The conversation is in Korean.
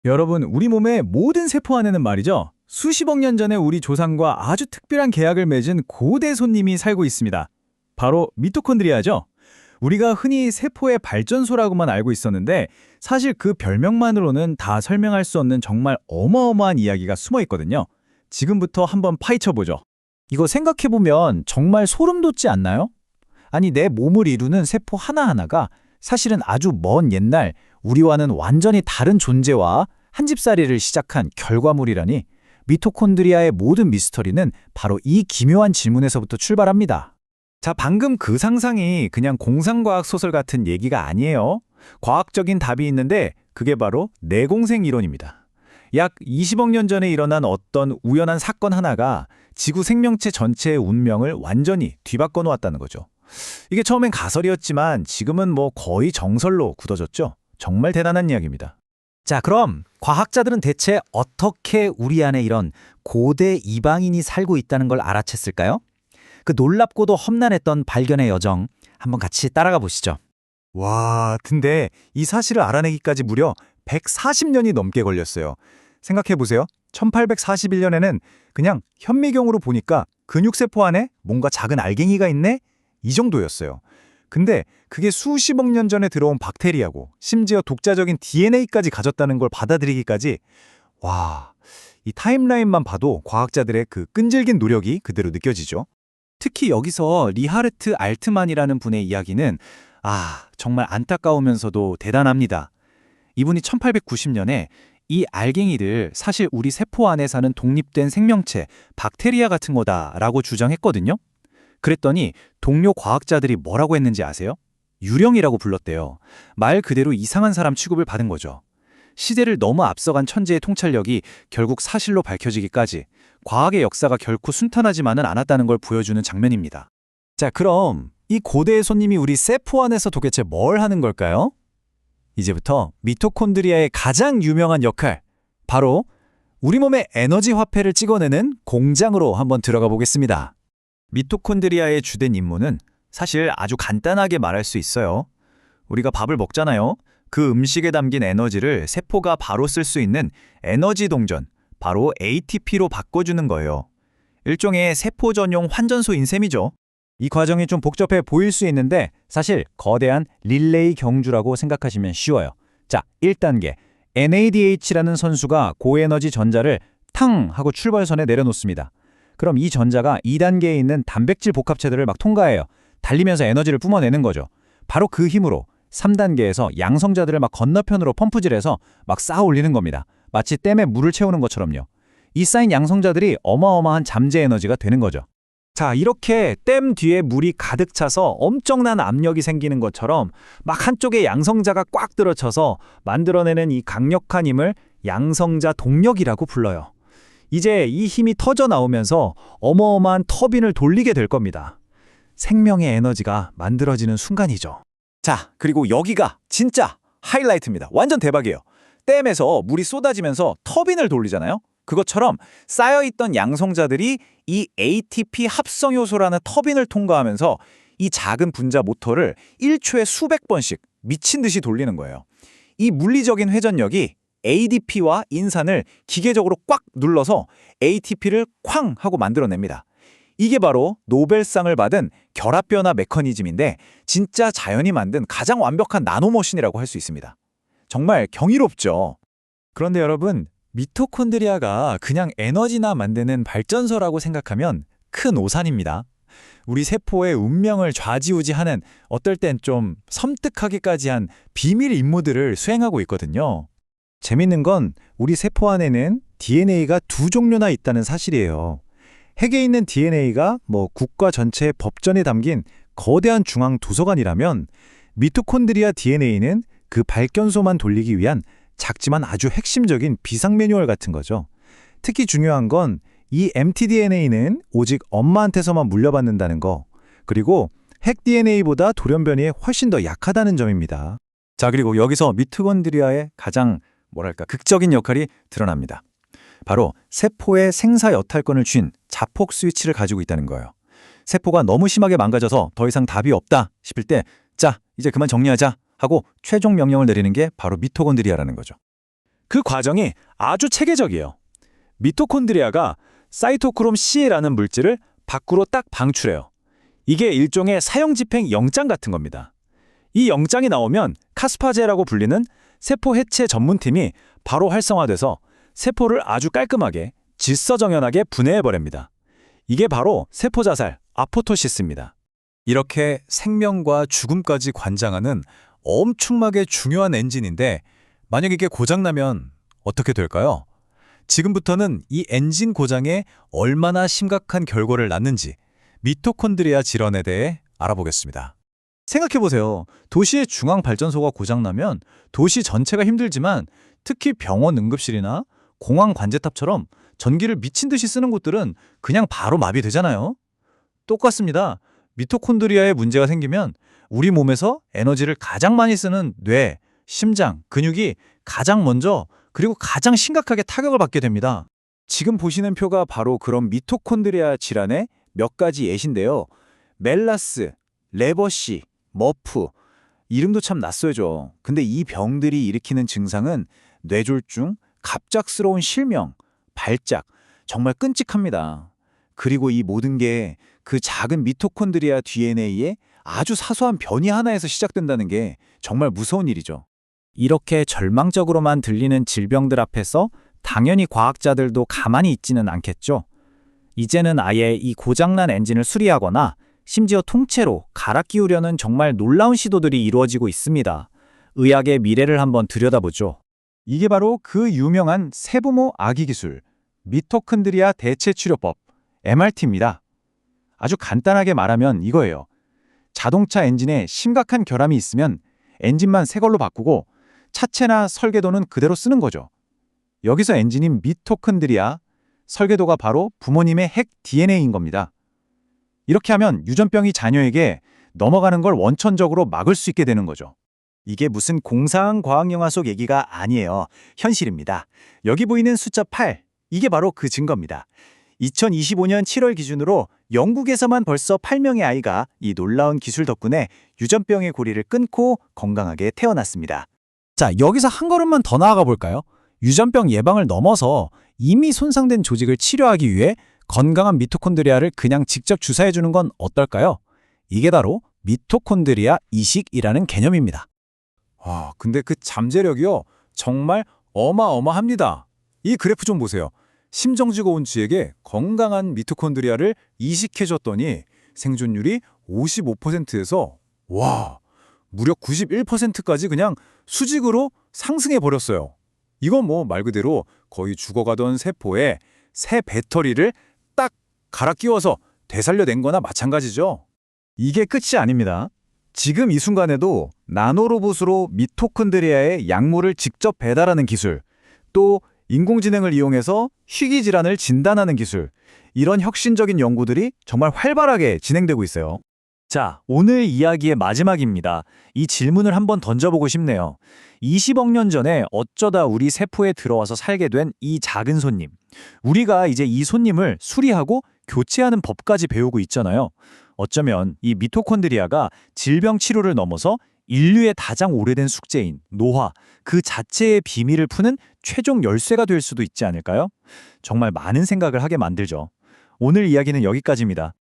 여러분, 우리 몸의 모든 세포 안에는 말이죠. 수십억 년 전에 우리 조상과 아주 특별한 계약을 맺은 고대 손님이 살고 있습니다. 바로 미토콘드리아죠. 우리가 흔히 세포의 발전소라고만 알고 있었는데 사실 그 별명만으로는 다 설명할 수 없는 정말 어마어마한 이야기가 숨어 있거든요. 지금부터 한번 파헤쳐 보죠. 이거 생각해보면 정말 소름 돋지 않나요? 아니, 내 몸을 이루는 세포 하나하나가 사실은 아주 먼 옛날 우리와는 완전히 다른 존재와 한 집살이를 시작한 결과물이라니. 미토콘드리아의 모든 미스터리는 바로 이 기묘한 질문에서부터 출발합니다. 자, 방금 그 상상이 그냥 공상과학 소설 같은 얘기가 아니에요. 과학적인 답이 있는데 그게 바로 내공생 이론입니다. 약 20억 년 전에 일어난 어떤 우연한 사건 하나가 지구 생명체 전체의 운명을 완전히 뒤바꿔 놓았다는 거죠. 이게 처음엔 가설이었지만 지금은 뭐 거의 정설로 굳어졌죠. 정말 대단한 이야기입니다. 자, 그럼 과학자들은 대체 어떻게 우리 안에 이런 고대 이방인이 살고 있다는 걸 알아챘을까요? 그 놀랍고도 험난했던 발견의 여정 한번 같이 따라가 보시죠. 와, 근데 이 사실을 알아내기까지 무려 140년이 넘게 걸렸어요. 생각해보세요. 1841년에는 그냥 현미경으로 보니까 근육세포 안에 뭔가 작은 알갱이가 있네? 이 정도였어요. 근데 그게 수십억 년 전에 들어온 박테리아고 심지어 독자적인 DNA까지 가졌다는 걸 받아들이기까지, 와, 이 타임라인만 봐도 과학자들의 그 끈질긴 노력이 그대로 느껴지죠. 특히 여기서 리하르트 알트만이라는 분의 이야기는 정말 안타까우면서도 대단합니다. 이분이 1890년에 이 알갱이를 사실 우리 세포 안에 사는 독립된 생명체, 박테리아 같은 거다라고 주장했거든요. 그랬더니 동료 과학자들이 뭐라고 했는지 아세요? 유령이라고 불렀대요. 말 그대로 이상한 사람 취급을 받은 거죠. 시대를 너무 앞서간 천재의 통찰력이 결국 사실로 밝혀지기까지 과학의 역사가 결코 순탄하지만은 않았다는 걸 보여주는 장면입니다. 자, 그럼 이 고대의 손님이 우리 세포 안에서 도대체 뭘 하는 걸까요? 이제부터 미토콘드리아의 가장 유명한 역할, 바로 우리 몸의 에너지 화폐를 찍어내는 공장으로 한번 들어가 보겠습니다. 미토콘드리아의 주된 임무는 사실 아주 간단하게 말할 수 있어요. 우리가 밥을 먹잖아요. 그 음식에 담긴 에너지를 세포가 바로 쓸 수 있는 에너지 동전, 바로 ATP로 바꿔주는 거예요. 일종의 세포 전용 환전소인 셈이죠. 이 과정이 좀 복잡해 보일 수 있는데 사실 거대한 릴레이 경주라고 생각하시면 쉬워요. 자, 1단계. NADH라는 선수가 고에너지 전자를 탕 하고 출발선에 내려놓습니다. 그럼 이 전자가 2단계에 있는 단백질 복합체들을 막 통과해요. 달리면서 에너지를 뿜어내는 거죠. 바로 그 힘으로 3단계에서 양성자들을 막 건너편으로 펌프질해서 막 쌓아 올리는 겁니다. 마치 댐에 물을 채우는 것처럼요. 이 쌓인 양성자들이 어마어마한 잠재 에너지가 되는 거죠. 자, 이렇게 댐 뒤에 물이 가득 차서 엄청난 압력이 생기는 것처럼 막 한쪽에 양성자가 꽉 들어쳐서 만들어내는 이 강력한 힘을 양성자 동력이라고 불러요. 이제 이 힘이 터져 나오면서 어마어마한 터빈을 돌리게 될 겁니다. 생명의 에너지가 만들어지는 순간이죠. 자, 그리고 여기가 진짜 하이라이트입니다. 완전 대박이에요. 댐에서 물이 쏟아지면서 터빈을 돌리잖아요. 그것처럼 쌓여있던 양성자들이 이 ATP 합성 효소라는 터빈을 통과하면서 이 작은 분자 모터를 1초에 수백 번씩 미친 듯이 돌리는 거예요. 이 물리적인 회전력이 ADP와 인산을 기계적으로 꽉 눌러서 ATP를 쾅 하고 만들어냅니다. 이게 바로 노벨상을 받은 결합변화 메커니즘인데 진짜 자연이 만든 가장 완벽한 나노머신이라고 할 수 있습니다. 정말 경이롭죠. 그런데 여러분, 미토콘드리아가 그냥 에너지나 만드는 발전소라고 생각하면 큰 오산입니다. 우리 세포의 운명을 좌지우지하는, 어떨 땐 좀 섬뜩하기까지 한 비밀 임무들을 수행하고 있거든요. 재밌는 건 우리 세포 안에는 DNA가 두 종류나 있다는 사실이에요. 핵에 있는 DNA가 국가 전체의 법전에 담긴 거대한 중앙 도서관이라면 미토콘드리아 DNA는 그 발견소만 돌리기 위한 작지만 아주 핵심적인 비상 매뉴얼 같은 거죠. 특히 중요한 건 이 mtDNA는 오직 엄마한테서만 물려받는다는 거, 그리고 핵 DNA보다 돌연변이에 훨씬 더 약하다는 점입니다. 자, 그리고 여기서 미토콘드리아의 가장 극적인 역할이 드러납니다. 바로 세포의 생사 여탈권을 쥔 자폭 스위치를 가지고 있다는 거예요. 세포가 너무 심하게 망가져서 더 이상 답이 없다 싶을 때, 자, 이제 그만 정리하자 하고 최종 명령을 내리는 게 바로 미토콘드리아라는 거죠. 그 과정이 아주 체계적이에요. 미토콘드리아가 사이토크롬 C라는 물질을 밖으로 딱 방출해요. 이게 일종의 사형집행 영장 같은 겁니다. 이 영장이 나오면 카스파제라고 불리는 세포 해체 전문팀이 바로 활성화돼서 세포를 아주 깔끔하게 질서정연하게 분해해버립니다. 이게 바로 세포자살, 아포토시스입니다. 이렇게 생명과 죽음까지 관장하는 엄청나게 중요한 엔진인데 만약 이게 고장나면 어떻게 될까요? 지금부터는 이 엔진 고장에 얼마나 심각한 결과를 낳는지 미토콘드리아 질환에 대해 알아보겠습니다. 생각해보세요. 도시의 중앙발전소가 고장나면 도시 전체가 힘들지만 특히 병원 응급실이나 공항 관제탑처럼 전기를 미친 듯이 쓰는 곳들은 그냥 바로 마비되잖아요. 똑같습니다. 미토콘드리아에 문제가 생기면 우리 몸에서 에너지를 가장 많이 쓰는 뇌, 심장, 근육이 가장 먼저 그리고 가장 심각하게 타격을 받게 됩니다. 지금 보시는 표가 바로 그런 미토콘드리아 질환의 몇 가지 예시인데요. 멜라스, 레버시, 머프, 이름도 참 낯설죠. 근데 이 병들이 일으키는 증상은 뇌졸중, 갑작스러운 실명, 발작, 정말 끔찍합니다. 그리고 이 모든 게 그 작은 미토콘드리아 DNA의 아주 사소한 변이 하나에서 시작된다는 게 정말 무서운 일이죠. 이렇게 절망적으로만 들리는 질병들 앞에서 당연히 과학자들도 가만히 있지는 않겠죠. 이제는 아예 이 고장난 엔진을 수리하거나 심지어 통째로 갈아 끼우려는 정말 놀라운 시도들이 이루어지고 있습니다. 의학의 미래를 한번 들여다보죠. 이게 바로 그 유명한 세부모 아기 기술, 미토콘드리아 대체 치료법, MRT입니다. 아주 간단하게 말하면 이거예요. 자동차 엔진에 심각한 결함이 있으면 엔진만 새 걸로 바꾸고 차체나 설계도는 그대로 쓰는 거죠. 여기서 엔진인 미토콘드리아, 설계도가 바로 부모님의 핵 DNA인 겁니다. 이렇게 하면 유전병이 자녀에게 넘어가는 걸 원천적으로 막을 수 있게 되는 거죠. 이게 무슨 공상 과학 영화 속 얘기가 아니에요. 현실입니다. 여기 보이는 숫자 8, 이게 바로 그 증거입니다. 2025년 7월 기준으로 영국에서만 벌써 8명의 아이가 이 놀라운 기술 덕분에 유전병의 고리를 끊고 건강하게 태어났습니다. 자, 여기서 한 걸음만 더 나아가 볼까요? 유전병 예방을 넘어서 이미 손상된 조직을 치료하기 위해 건강한 미토콘드리아를 그냥 직접 주사해 주는 건 어떨까요? 이게 바로 미토콘드리아 이식이라는 개념입니다. 근데 그 잠재력이요, 정말 어마어마합니다. 이 그래프 좀 보세요. 심정지가 온 쥐에게 건강한 미토콘드리아를 이식해줬더니 생존율이 55%에서 무려 91%까지 그냥 수직으로 상승해버렸어요. 이건 뭐 말 그대로 거의 죽어가던 세포에 새 배터리를 딱 갈아 끼워서 되살려낸 거나 마찬가지죠. 이게 끝이 아닙니다. 지금 이 순간에도 나노로봇으로 미토콘드리아의 약물을 직접 배달하는 기술, 또 인공지능을 이용해서 희귀 질환을 진단하는 기술, 이런 혁신적인 연구들이 정말 활발하게 진행되고 있어요. 자, 오늘 이야기의 마지막입니다. 이 질문을 한번 던져보고 싶네요. 20억 년 전에 어쩌다 우리 세포에 들어와서 살게 된 이 작은 손님. 우리가 이제 이 손님을 수리하고 교체하는 법까지 배우고 있잖아요. 어쩌면 이 미토콘드리아가 질병 치료를 넘어서 인류의 가장 오래된 숙제인 노화, 그 자체의 비밀을 푸는 최종 열쇠가 될 수도 있지 않을까요? 정말 많은 생각을 하게 만들죠. 오늘 이야기는 여기까지입니다.